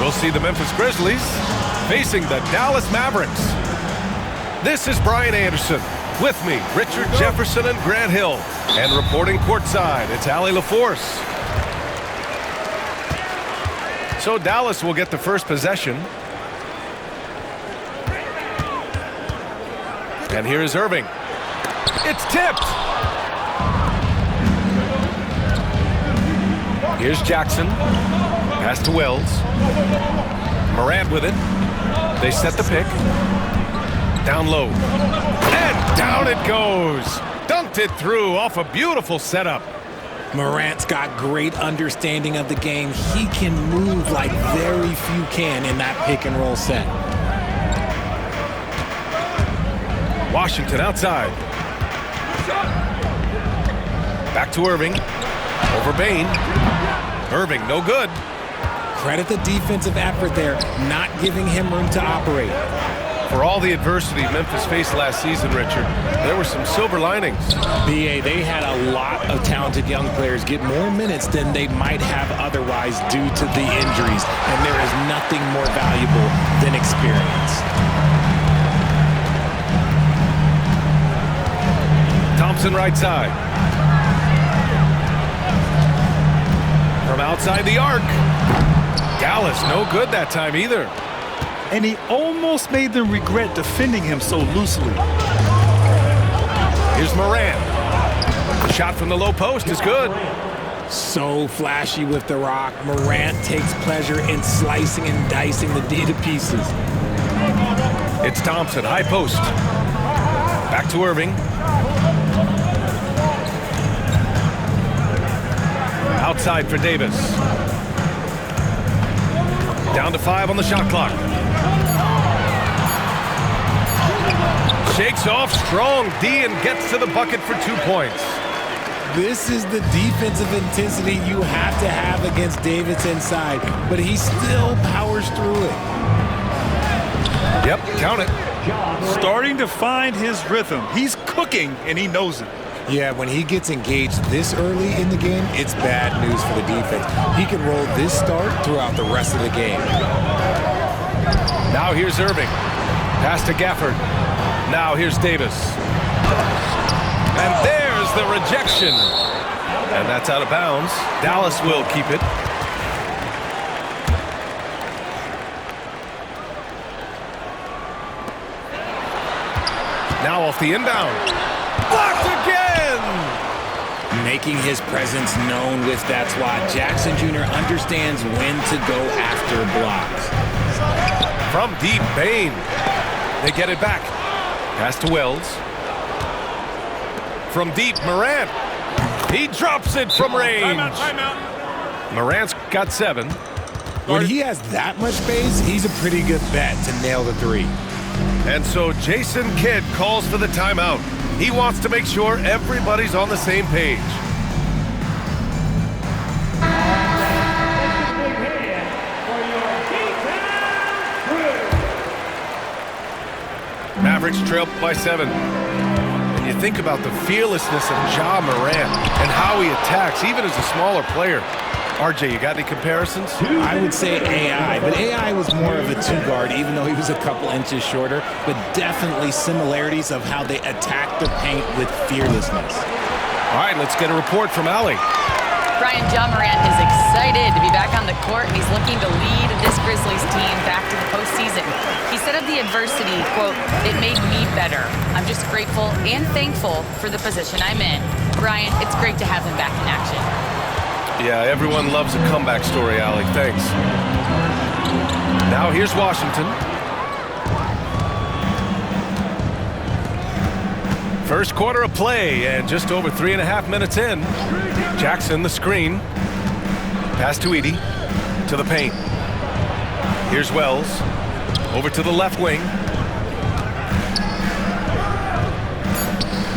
We'll see the Memphis Grizzlies facing the Dallas Mavericks. This is Brian Anderson. With me, Richard Jefferson and Grant Hill. And reporting courtside, it's Allie LaForce. So Dallas will get the first possession. And here is Irving. It's tipped. Here's Jackson. Pass to Wells. Morant with it. They set the pick. Down low. And down it goes. Dunked it through off a beautiful setup. Morant's got great understanding of the game. He can move like very few can in that pick and roll set. Washington outside. Back to Irving. Over Bane. Irving, no good. Credit the defensive effort there, not giving him room to operate. For all the adversity Memphis faced last season, Richard, there were some silver linings. BA, they had a lot of talented young players get more minutes than they might have otherwise due to the injuries, and there is nothing more valuable than experience. Thompson right side. From outside the arc. Dallas no good that time either. And he almost made them regret defending him so loosely. Here's Morant. The shot from the low post is good. So flashy with the rock. Morant takes pleasure in slicing and dicing the D to pieces. It's Thompson, high post. Back to Irving. Outside for Davis. Down to 5 on the shot clock. Shakes off strong D and gets to the bucket for 2 points. This is the defensive intensity you have to have against Davis inside, but he still powers through it. Yep, count it. Starting to find his rhythm. He's cooking, and he knows it. Yeah, when he gets engaged this early in the game, it's bad news for the defense. He can roll this start throughout the rest of the game. Now here's Irving. Pass to Gafford. Now here's Davis. And there's the rejection. And that's out of bounds. Dallas will keep it. Now off the inbound. Blocked again! Making his presence known with that swat. Jackson Jr. understands when to go after blocks. From deep, Bane. They get it back. Pass to Wells. From deep, Morant. He drops it from range. Timeout. Morant's got 7. When he has that much space, he's a pretty good bet to nail the 3. And so Jason Kidd calls for the timeout. He wants to make sure everybody's on the same page. Mavericks trail by 7. And you think about the fearlessness of Ja Morant and how he attacks, even as a smaller player. RJ, you got any comparisons? I would say AI, but AI was more of a 2-guard, even though he was a couple inches shorter, but definitely similarities of how they attack the paint with fearlessness. All right, let's get a report from Allie. Brian, Ja Morant is excited to be back on the court, and he's looking to lead this Grizzlies team back to the postseason. He said of the adversity, quote, "It made me better. I'm just grateful and thankful for the position I'm in." Brian, it's great to have him back in action. Yeah, everyone loves a comeback story, Allie. Thanks. Now here's Washington. First quarter of play, and just over 3.5 minutes in. Jackson, the screen. Pass to Edey. To the paint. Here's Wells. Over to the left wing.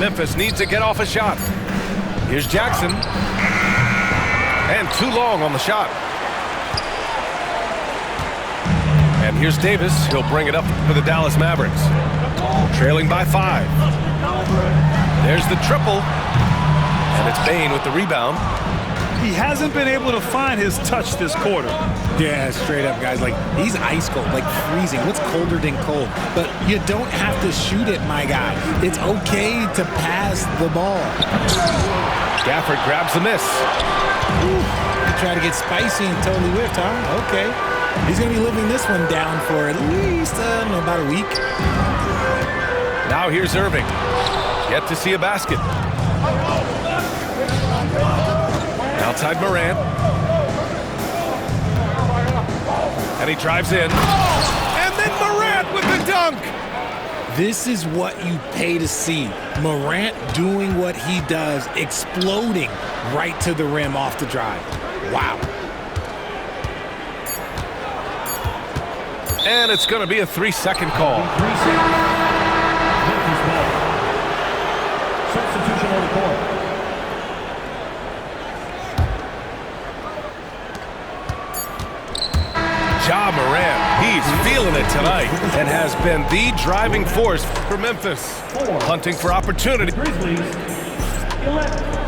Memphis needs to get off a shot. Here's Jackson. And too long on the shot. And here's Davis. He'll bring it up for the Dallas Mavericks. Trailing by 5. There's the triple. And it's Bane with the rebound. He hasn't been able to find his touch this quarter. Yeah, straight up, guys. Like, he's ice cold, like freezing. What's colder than cold? But you don't have to shoot it, my guy. It's okay to pass the ball. Gafford grabs the miss. You try to get spicy and totally whiffed, huh? Okay. He's going to be living this one down for at least about a week. Now here's Irving. Yet to see a basket. Outside Morant. And he drives in. And then Morant with the dunk. This is what you pay to see. Morant doing what he does, exploding right to the rim off the drive. Wow. And it's going to be a 3-second call. Substitution on the court. Ja Morant, he's feeling it tonight and has been the driving force for Memphis. Hunting for opportunity. Grizzlies, 11.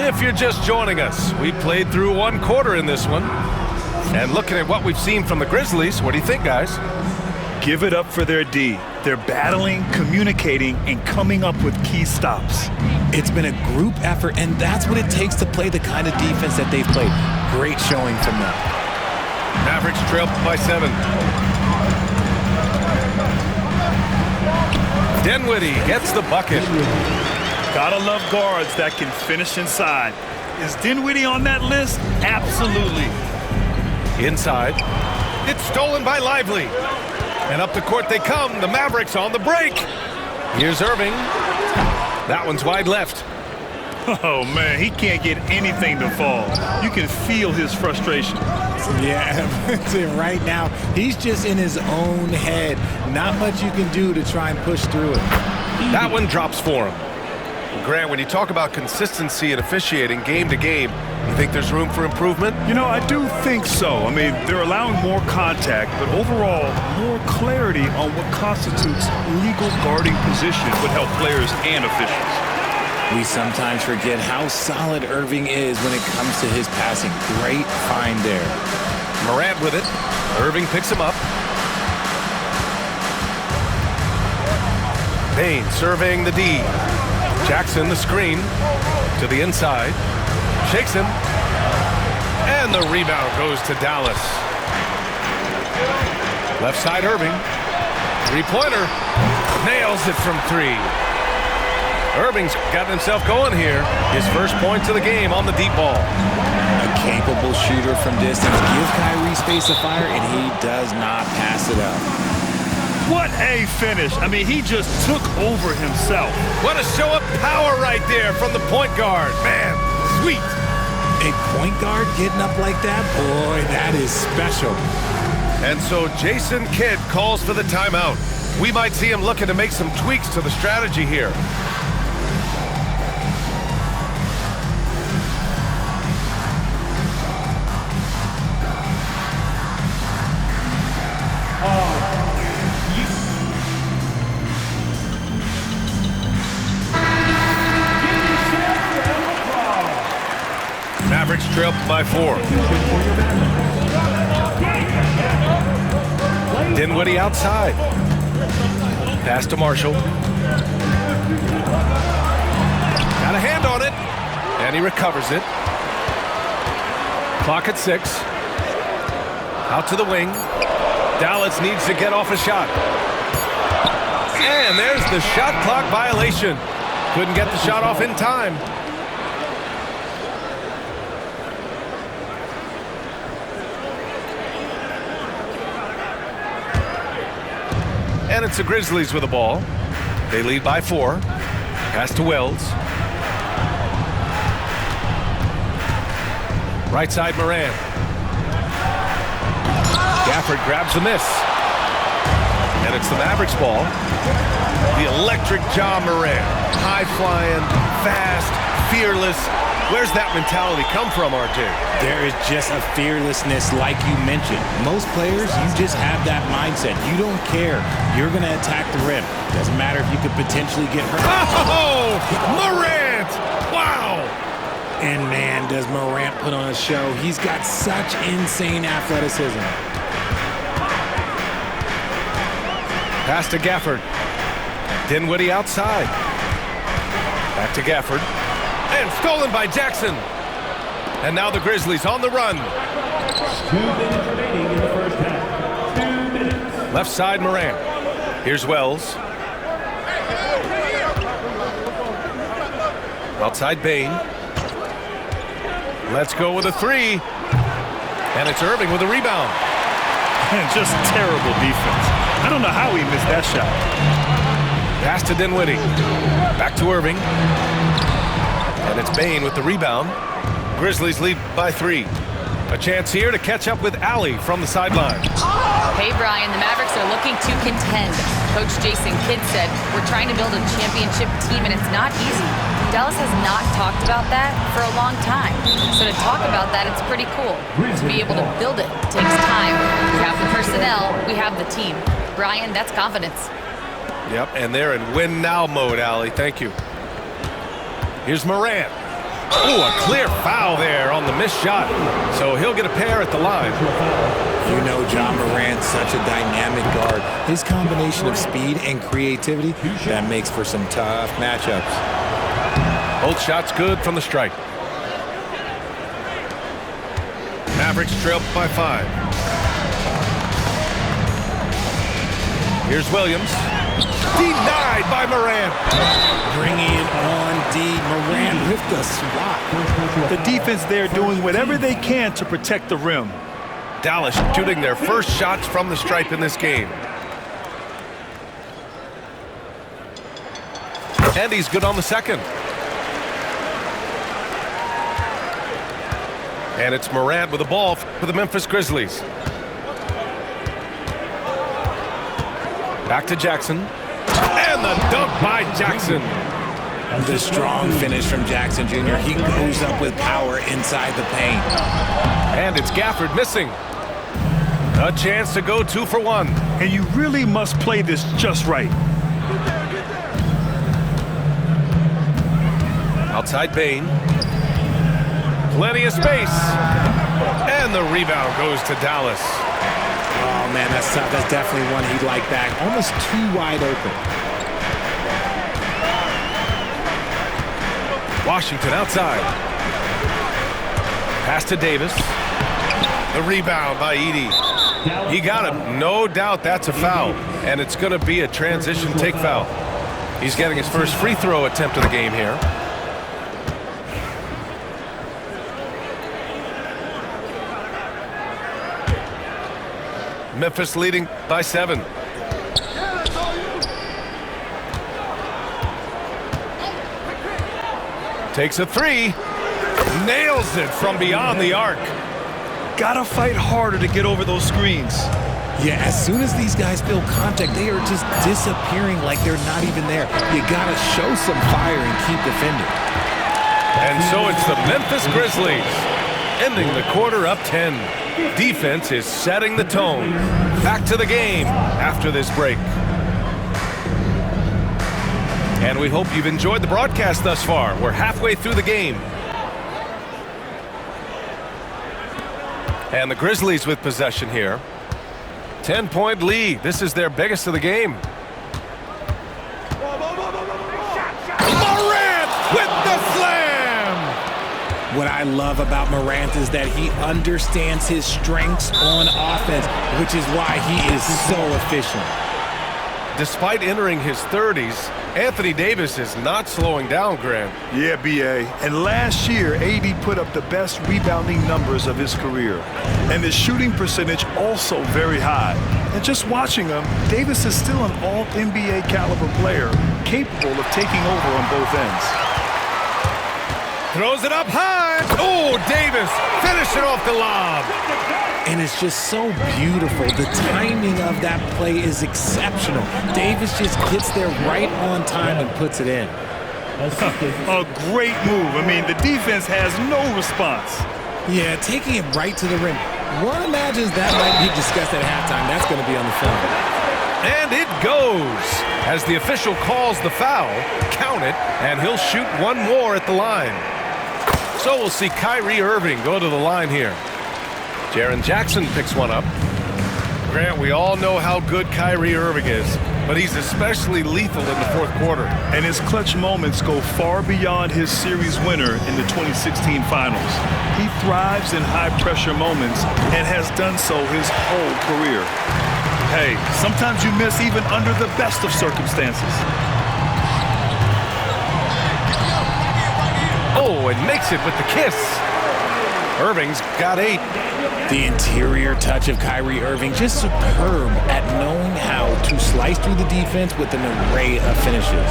If you're just joining us, we played through one quarter in this one. And looking at what we've seen from the Grizzlies, what do you think, guys? Give it up for their D. They're battling, communicating, and coming up with key stops. It's been a group effort, and that's what it takes to play the kind of defense that they've played. Great showing from them. Mavericks trail by 7. Dinwiddie gets the bucket. Gotta love guards that can finish inside. Is Dinwiddie on that list? Absolutely. Inside. It's stolen by Lively. And up the court they come. The Mavericks on the break. Here's Irving. That one's wide left. Oh, man, he can't get anything to fall. You can feel his frustration. Yeah, right now, he's just in his own head. Not much you can do to try and push through it. That one drops for him. Grant, when you talk about consistency and officiating game to game, you think there's room for improvement? You know, I do think so. I mean, they're allowing more contact, but overall, more clarity on what constitutes legal guarding position would help players and officials. We sometimes forget how solid Irving is when it comes to his passing. Great find there. Morant with it. Irving picks him up. Payne serving the D. Jackson the screen to the inside. Shakes him. And the rebound goes to Dallas. Left side Irving. Three-pointer. Nails it from 3. Irving's got himself going here. His first points of the game on the deep ball. A capable shooter from distance. Give Kyrie space to fire, and he does not pass it up. What a finish. I mean, he just took over himself. What a show of power right there from the point guard. Man, sweet. A point guard getting up like that? Boy, that is special. And so Jason Kidd calls for the timeout. We might see him looking to make some tweaks to the strategy here. Mavericks trail by 4. Dinwiddie outside. Pass to Marshall. Got a hand on it. And he recovers it. Clock at 6. Out to the wing. Dallas needs to get off a shot. And there's the shot clock violation. Couldn't get the shot off in time. And it's the Grizzlies with the ball. They lead by 4. Pass to Wells. Right side Morant. Gafford grabs the miss. And it's the Mavericks ball. The electric Ja Morant. High-flying, fast, fearless. Where's that mentality come from, RJ? There is just a fearlessness like you mentioned. Most players, you just have that mindset. You don't care. You're going to attack the rim. Doesn't matter if you could potentially get hurt. Oh, Morant! Wow! And man, does Morant put on a show. He's got such insane athleticism. Pass to Gafford. Dinwiddie outside. Back to Gafford. And stolen by Jackson. And now the Grizzlies on the run. 2 minutes remaining in the first half. 2 minutes. Left side, Morant. Here's Wells. Outside Bane. Let's go with a three. And it's Irving with a rebound. And just terrible defense. I don't know how he missed that shot. Pass to Dinwiddie. Back to Irving. And it's Bane with the rebound. Grizzlies lead by 3. A chance here to catch up with Allie from the sideline. Hey, Brian, the Mavericks are looking to contend. Coach Jason Kidd said, we're trying to build a championship team, and it's not easy. Dallas has not talked about that for a long time. So to talk about that, it's pretty cool. To be able to build it takes time. We have the personnel, we have the team. Brian, that's confidence. Yep, and they're in win-now mode, Allie. Thank you. Here's Morant. Oh, a clear foul there on the missed shot. So he'll get a pair at the line. You know John Morant's such a dynamic guard. His combination of speed and creativity, that makes for some tough matchups. Both shots good from the stripe. Mavericks trail by 5. Here's Williams. Denied by Morant. Bringing it on D. Morant with the swat. The defense there doing whatever they can to protect the rim. Dallas shooting their first shots from the stripe in this game. And he's good on the second. And it's Morant with the ball for the Memphis Grizzlies. Back to Jackson. And the dunk by Jackson. The strong finish from Jackson Jr. He goes up with power inside the paint. And it's Gafford missing. A chance to go 2 for 1. And you really must play this just right. Outside Bane. Plenty of space. And the rebound goes to Dallas. Oh, man, that's tough. That's definitely one he'd like back. Almost too wide open. Washington outside. Pass to Davis. The rebound by Edey. He got him. No doubt that's a foul. And it's going to be a transition take foul. He's getting his first free throw attempt of the game here. Memphis leading by 7. Takes a 3. Nails it from beyond the arc. Gotta fight harder to get over those screens. Yeah, as soon as these guys feel contact, they are just disappearing like they're not even there. You gotta show some fire and keep defending. And so it's the Memphis Grizzlies ending the quarter up 10. Defense is setting the tone. Back to the game after this break. And we hope you've enjoyed the broadcast thus far. We're halfway through the game. And the Grizzlies with possession here. 10-point lead. This is their biggest of the game. Morant with the slam! What I love about Morant is that he understands his strengths on offense, which is why he is so efficient. Despite entering his 30s, Anthony Davis is not slowing down, Grant. Yeah, B.A. And last year, AD put up the best rebounding numbers of his career. And his shooting percentage also very high. And just watching him, Davis is still an all-NBA caliber player, capable of taking over on both ends. Throws it up high. Oh, Davis finishing off the lob. And it's just so beautiful. The timing of that play is exceptional. Davis just gets there right on time and puts it in. A great move. I mean, the defense has no response. Yeah, taking it right to the rim. One imagines that might be discussed at halftime. That's going to be on the film. And it goes. As the official calls the foul, count it, and he'll shoot one more at the line. So we'll see Kyrie Irving go to the line here. Jaren Jackson picks one up. Grant, we all know how good Kyrie Irving is, but he's especially lethal in the fourth quarter. And his clutch moments go far beyond his series winner in the 2016 finals. He thrives in high-pressure moments and has done so his whole career. Hey, sometimes you miss even under the best of circumstances. Oh, and makes it with the kiss. Irving's got 8. The interior touch of Kyrie Irving, just superb at knowing how to slice through the defense with an array of finishes.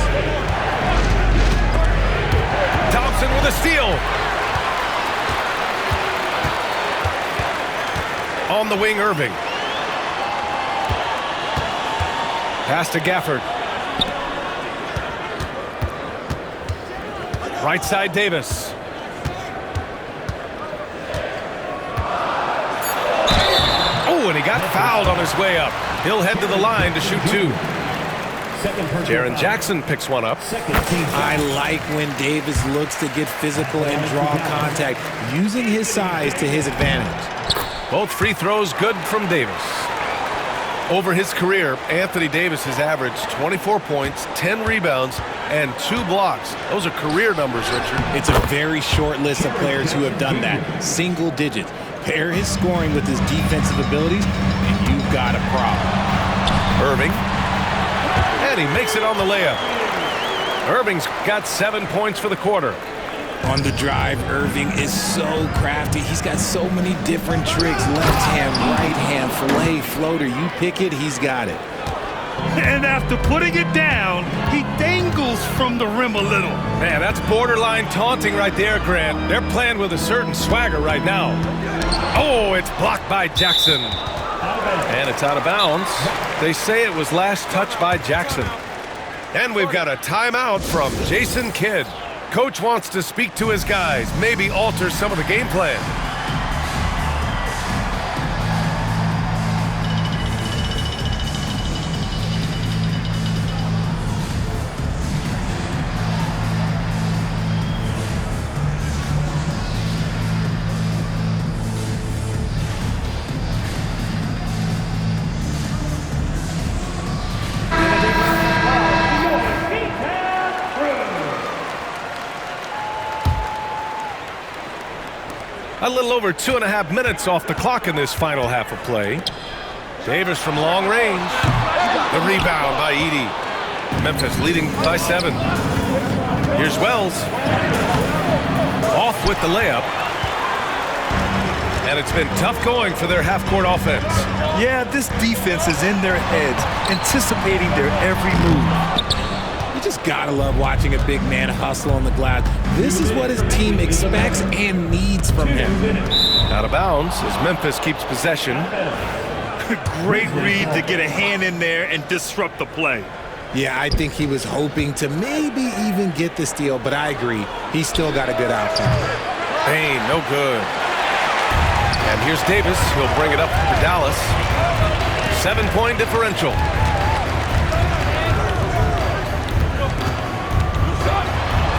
Thompson with a steal. On the wing, Irving. Pass to Gafford. Right side, Davis. Oh, and he got fouled on his way up. He'll head to the line to shoot 2. Jaren Jackson picks one up. I like when Davis looks to get physical and draw contact, using his size to his advantage. Both free throws good from Davis. Over his career, Anthony Davis has averaged 24 points, 10 rebounds, and 2 blocks. Those are career numbers, Richard. It's a very short list of players who have done that. Single digits. Pair his scoring with his defensive abilities, and you've got a problem. Irving. And he makes it on the layup. Irving's got 7 points for the quarter. On the drive, Irving is so crafty. He's got so many different tricks. Left hand, right hand, fillet, floater. You pick it, he's got it. And after putting it down, he dangles from the rim a little. Man, that's borderline taunting right there, Grant. They're playing with a certain swagger right now. Oh, it's blocked by Jackson. And it's out of bounds. They say it was last touched by Jackson. And we've got a timeout from Jason Kidd. Coach wants to speak to his guys, maybe alter some of the game plan. A little over 2.5 minutes off the clock in this final half of play. Davis from long range. The rebound by Edey. Memphis leading by 7. Here's Wells. Off with the layup. And it's been tough going for their half-court offense. Yeah, this defense is in their heads, anticipating their every move. You just gotta love watching a big man hustle on the glass. This is what his team expects and needs from him. Out of bounds as Memphis keeps possession. Great read to get a hand in there and disrupt the play. Yeah, I think he was hoping to maybe even get the steal, but I agree. He's still got a good outcome. Payne, no good. And here's Davis. He'll bring it up for Dallas. 7-point differential.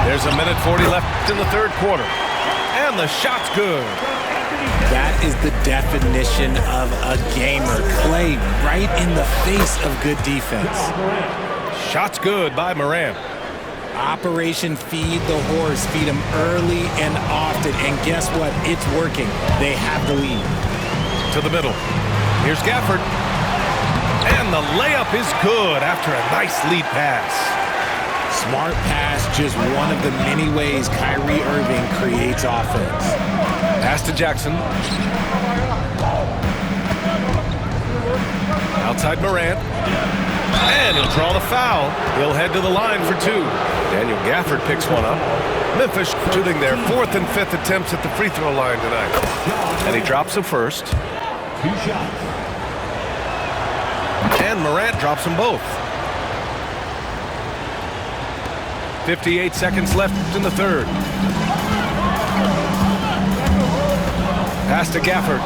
There's 1:40 left in the third quarter. And the shot's good. That is the definition of a gamer. Clay right in the face of good defense. Shot's good by Morant. Operation Feed the Horse. Feed him early and often. And guess what? It's working. They have the lead. To the middle. Here's Gafford. And the layup is good after a nice lead pass. Smart pass, just one of the many ways Kyrie Irving creates offense. Pass to Jackson. Outside Morant. And he'll draw the foul. He'll head to the line for 2. Daniel Gafford picks one up. Memphis shooting their 4th and 5th attempts at the free throw line tonight. And he drops them first. 2 shots. And Morant drops them both. 58 seconds left in the third. Pass to Gafford.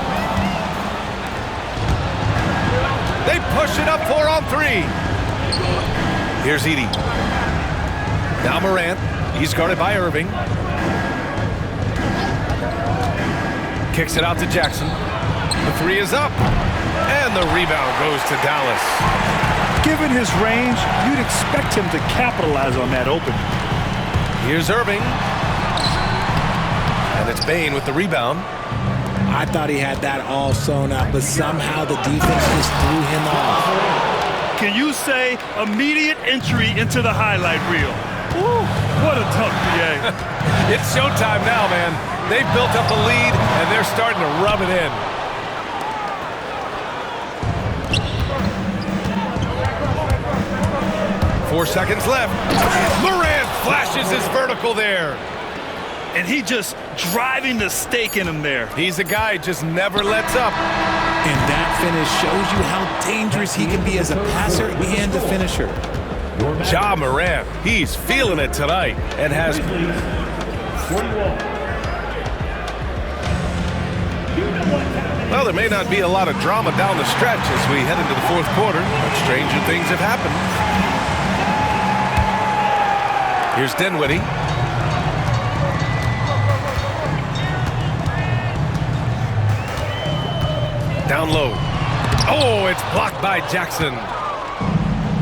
They push it up 4 on 3. Here's Edey. Now Morant. He's guarded by Irving. Kicks it out to Jackson. The three is up. And the rebound goes to Dallas. Given his range, you'd expect him to capitalize on that opening. Here's Irving. And it's Bane with the rebound. I thought he had that all sewn up, but somehow the defense just threw him off. Can you say immediate entry into the highlight reel? Woo, what a tough PA. It's showtime now, man. They've built up a lead, and they're starting to rub it in. Four seconds left. Morant flashes his vertical there. And he just driving the stake in him there. He's a guy who just never lets up. And that finish shows you how dangerous he can be as a passer and a finisher. Ja Morant, he's feeling it tonight and has... Well, there may not be a lot of drama down the stretch as we head into the fourth quarter, but stranger things have happened. Here's Dinwiddie. Down low. Oh, it's blocked by Jackson.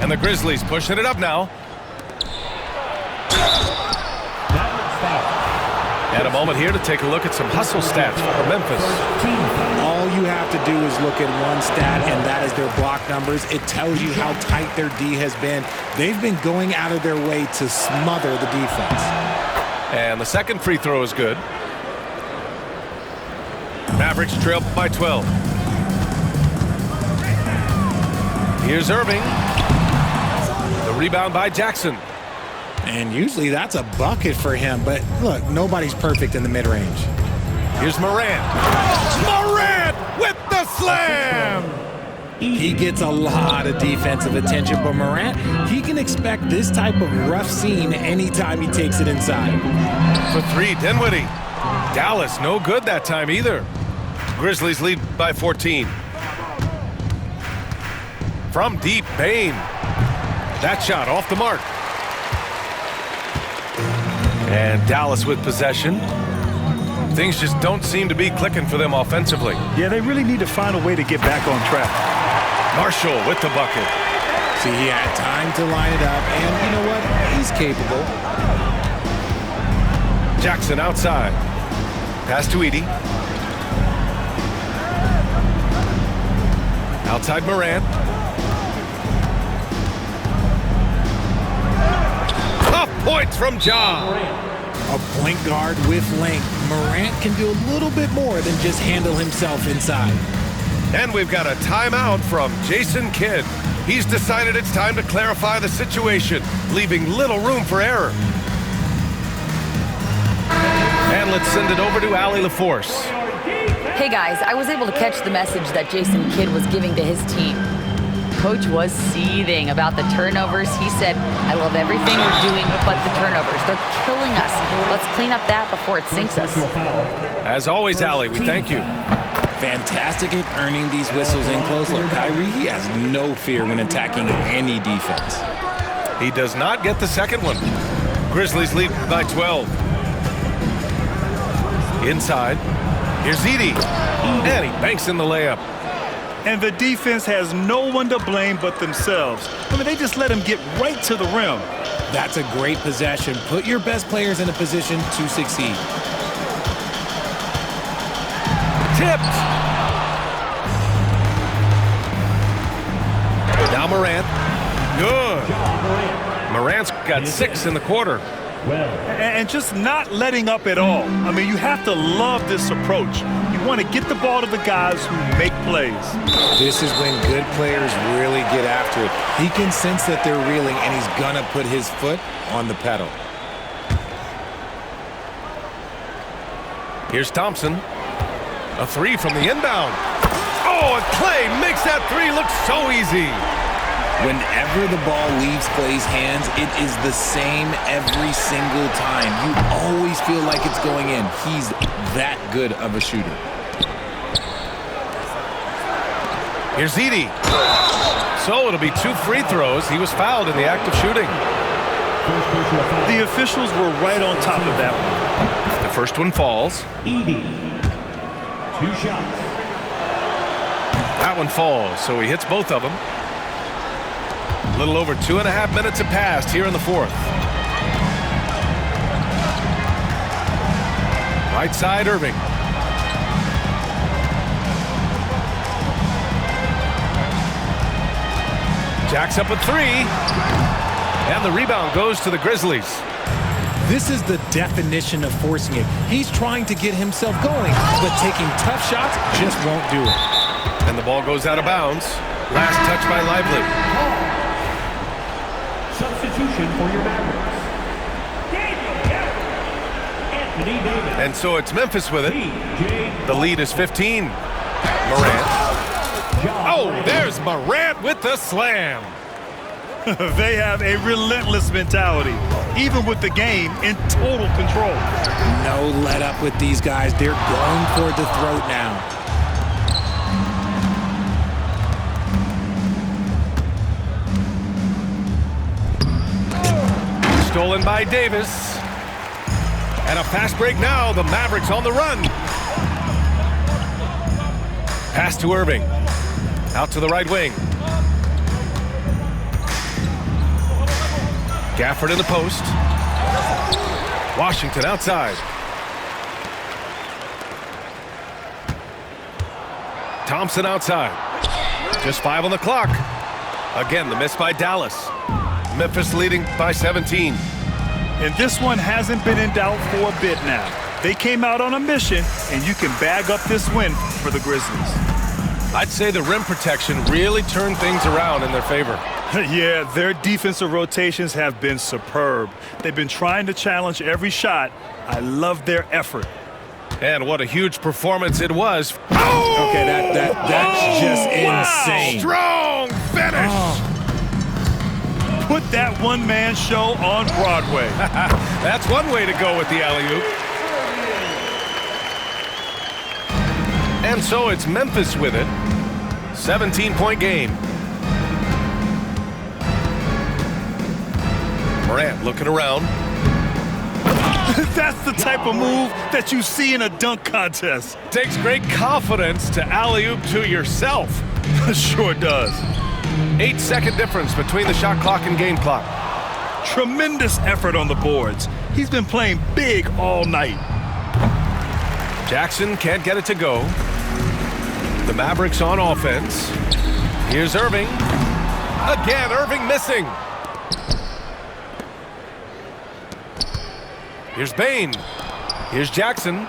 And the Grizzlies pushing it up now. And a moment here to take a look at some hustle stats for Memphis. All you have to do is look at one stat, and that is their block numbers. It tells you how tight their D has been. They've been going out of their way to smother the defense. And the second free throw is good. Mavericks trail by 12. Here's Irving. The rebound by Jackson. And usually that's a bucket for him, but look, nobody's perfect in the mid-range. Here's Morant. Morant with the slam! He gets a lot of defensive attention, but Morant, he can expect this type of rough scene anytime he takes it inside. For three, Dinwiddie. Dallas, no good that time either. Grizzlies lead by 14. From deep, Bane. That shot off the mark. And Dallas with possession. Things just don't seem to be clicking for them offensively. Yeah, they really need to find a way to get back on track. Marshall with the bucket. See, he had time to line it up, and you know what? He's capable. Jackson outside. Pass to Edey. Outside Morant. Tough points from Ja. A point guard with length. Morant can do a little bit more than just handle himself inside. And we've got a timeout from Jason Kidd. He's decided it's time to clarify the situation, leaving little room for error. And let's send it over to Allie LaForce. Hey guys, I was able to catch the message that Jason Kidd was giving to his team. Coach was seething about the turnovers. He said, I love everything we're doing but the turnovers. They're killing us. Let's clean up that before it sinks us. As always, Allie, we thank you. Fantastic at earning these whistles in close. Look, Kyrie, he has no fear when attacking any defense. He does not get the second one. Grizzlies lead by 12. Inside. Here's Edey. And he banks in the layup. And the defense has no one to blame but themselves. I mean, they just let him get right to the rim. That's a great possession. Put your best players in a position to succeed. Tipped. Now Morant. Good. Morant's got 6 in the quarter. And just not letting up at all. I mean, you have to love this approach. You want to get the ball to the guys who make plays. This is when good players really get after it. He can sense that they're reeling, and he's going to put his foot on the pedal. Here's Thompson. A three from the inbound. Oh, and Clay makes that three look so easy. Whenever the ball leaves Clay's hands, it is the same every single time. You always feel like it's going in. He's that good of a shooter. Here's Edey. So it'll be 2 free throws. He was fouled in the act of shooting. The officials were right on top of that one. The first one falls. 2 shots. That one falls, so he hits both of them. A little over 2.5 minutes have passed here in the fourth. Right side, Irving. Jacks up a 3. And the rebound goes to the Grizzlies. This is the definition of forcing it. He's trying to get himself going, but taking tough shots just won't do it. And the ball goes out of bounds. Last touch by Lively. Substitution for your Mavericks. Daniel Gafford. Anthony Davis. And so it's Memphis with it. P.J. The lead is 15. Morant. Oh, there's Morant with the slam. They have a relentless mentality, even with the game in total control. No let up with these guys. They're going for the throat now. Stolen by Davis. And a fast break now. The Mavericks on the run. Pass to Irving. Out to the right wing. Gafford in the post. Washington outside. Thompson outside. Just 5 on the clock. Again, the miss by Dallas. Memphis leading by 17. And this one hasn't been in doubt for a bit now. They came out on a mission, and you can bag up this win for the Grizzlies. I'd say the rim protection really turned things around in their favor. Yeah, their defensive rotations have been superb. They've been trying to challenge every shot. I love their effort. And what a huge performance it was. Oh! Okay, that's just insane. Strong finish. Put that one-man show on Broadway. That's one way to go with the alley-oop. And so it's Memphis with it. 17-point game. Morant looking around. That's the type of move that you see in a dunk contest. Takes great confidence to alley-oop to yourself. Sure does. 8-second difference between the shot clock and game clock. Tremendous effort on the boards. He's been playing big all night. Jackson can't get it to go. The Mavericks on offense. Here's Irving. Again, Irving missing. Here's Bane. Here's Jackson.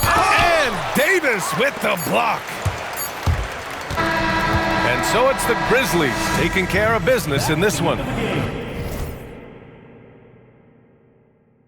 And Davis with the block. And so it's the Grizzlies taking care of business in this one.